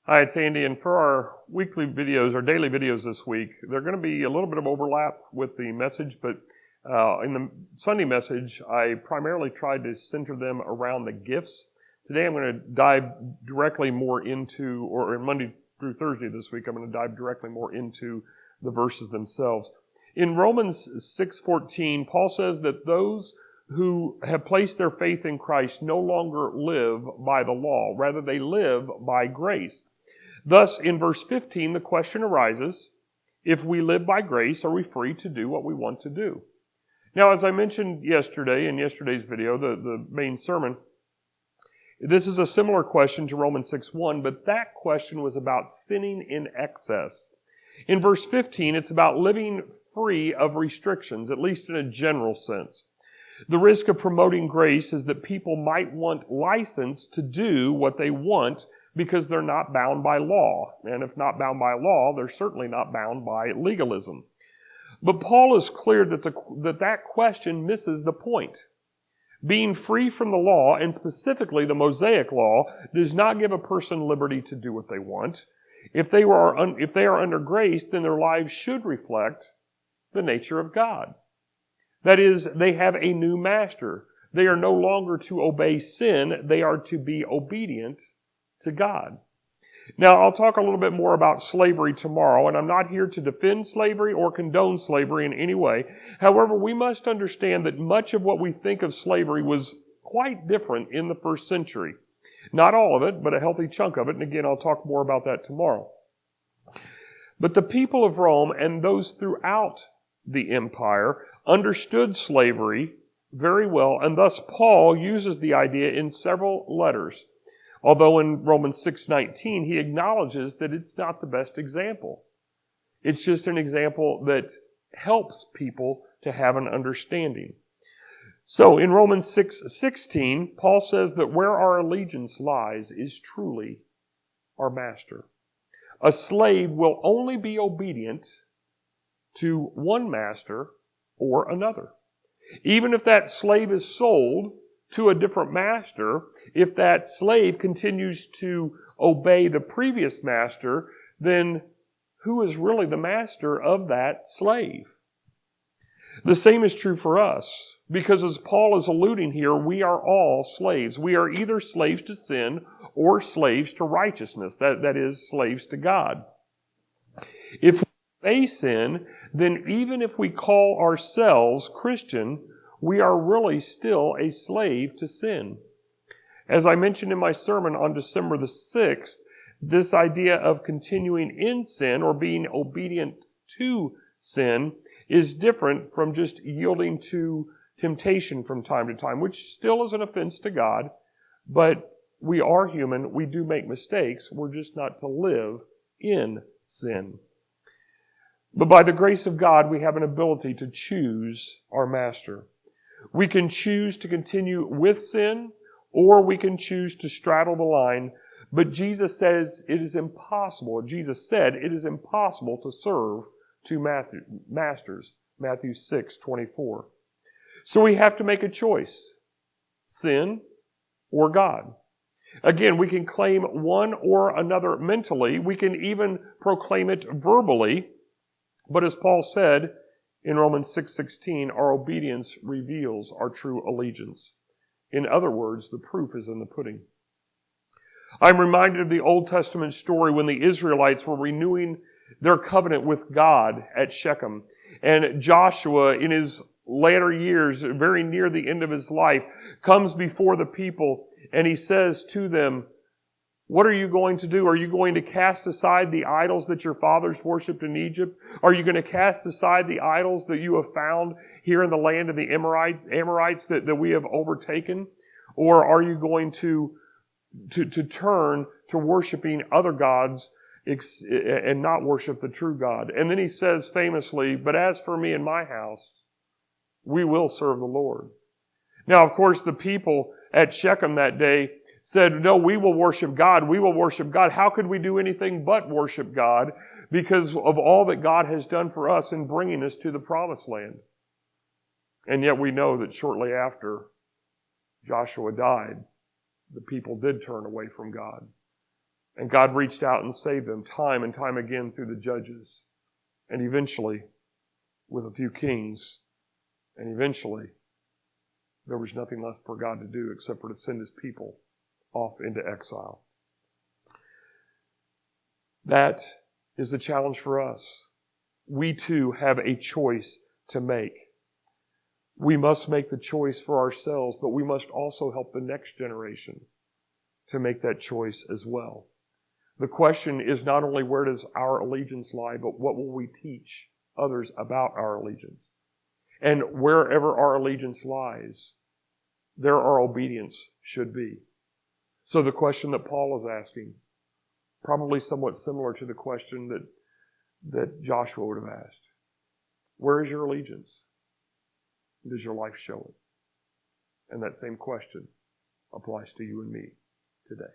Hi, it's Andy, and for our weekly videos, our daily videos this week, they're going to be a little bit of overlap with the message, but in the Sunday message, I primarily tried to center them around the gifts. Today I'm going to dive directly more into, or in Monday through Thursday this week, I'm going to dive directly more into the verses themselves. In Romans 6:14, Paul says that those who have placed their faith in Christ no longer live by the law. Rather, they live by grace. Thus, in verse 15, the question arises, if we live by grace, are we free to do what we want to do? Now, as I mentioned yesterday, in yesterday's video, the main sermon, this is a similar question to Romans 6:1, but that question was about sinning in excess. In verse 15, it's about living free of restrictions, at least in a general sense. The risk of promoting grace is that people might want license to do what they want because they're not bound by law. And if not bound by law, they're certainly not bound by legalism. But Paul is clear that question misses the point. Being free from the law, and specifically the Mosaic law, does not give a person liberty to do what they want. If they are under grace, then their lives should reflect the nature of God. That is, they have a new master. They are no longer to obey sin. They are to be obedient to God. Now, I'll talk a little bit more about slavery tomorrow, and I'm not here to defend slavery or condone slavery in any way. However, we must understand that much of what we think of slavery was quite different in the first century. Not all of it, but a healthy chunk of it, and again, I'll talk more about that tomorrow. But the people of Rome and those throughout the empire understood slavery very well, and thus Paul uses the idea in several letters. Although in Romans 6:19, he acknowledges that it's not the best example. It's just an example that helps people to have an understanding. So in Romans 6:16, Paul says that where our allegiance lies is truly our master. A slave will only be obedient to one master or another. Even if that slave is sold to a different master, if that slave continues to obey the previous master, then who is really the master of that slave? The same is true for us, because as Paul is alluding here, we are all slaves. We are either slaves to sin or slaves to righteousness, that is, slaves to God. If we obey sin, then even if we call ourselves Christian, we are really still a slave to sin. As I mentioned in my sermon on December the 6th, this idea of continuing in sin or being obedient to sin is different from just yielding to temptation from time to time, which still is an offense to God, but we are human, we do make mistakes, we're just not to live in sin. But by the grace of God, we have an ability to choose our master. We can choose to continue with sin, or we can choose to straddle the line. But Jesus says it is impossible. Jesus said it is impossible to serve two masters. Matthew 6:24. So we have to make a choice. Sin or God. Again, we can claim one or another mentally. We can even proclaim it verbally. But as Paul said in Romans 6:16, our obedience reveals our true allegiance. In other words, the proof is in the pudding. I'm reminded of the Old Testament story when the Israelites were renewing their covenant with God at Shechem. And Joshua, in his later years, very near the end of his life, comes before the people and he says to them, what are you going to do? Are you going to cast aside the idols that your fathers worshipped in Egypt? Are you going to cast aside the idols that you have found here in the land of the Amorites that we have overtaken? Or are you going to turn to worshiping other gods and not worship the true God? And then he says famously, but as for me and my house, we will serve the Lord. Now, of course, the people at Shechem that day said, no, we will worship God. We will worship God. How could we do anything but worship God because of all that God has done for us in bringing us to the promised land? And yet we know that shortly after Joshua died, the people did turn away from God. And God reached out and saved them time and time again through the judges. And eventually, with a few kings, and eventually, there was nothing less for God to do except for to send His people off into exile. That is the challenge for us. We too have a choice to make. We must make the choice for ourselves, but we must also help the next generation to make that choice as well. The question is not only where does our allegiance lie, but what will we teach others about our allegiance? And wherever our allegiance lies, there our obedience should be. So the question that Paul is asking, probably somewhat similar to the question that Joshua would have asked. Where is your allegiance? Does your life show it? And that same question applies to you and me today.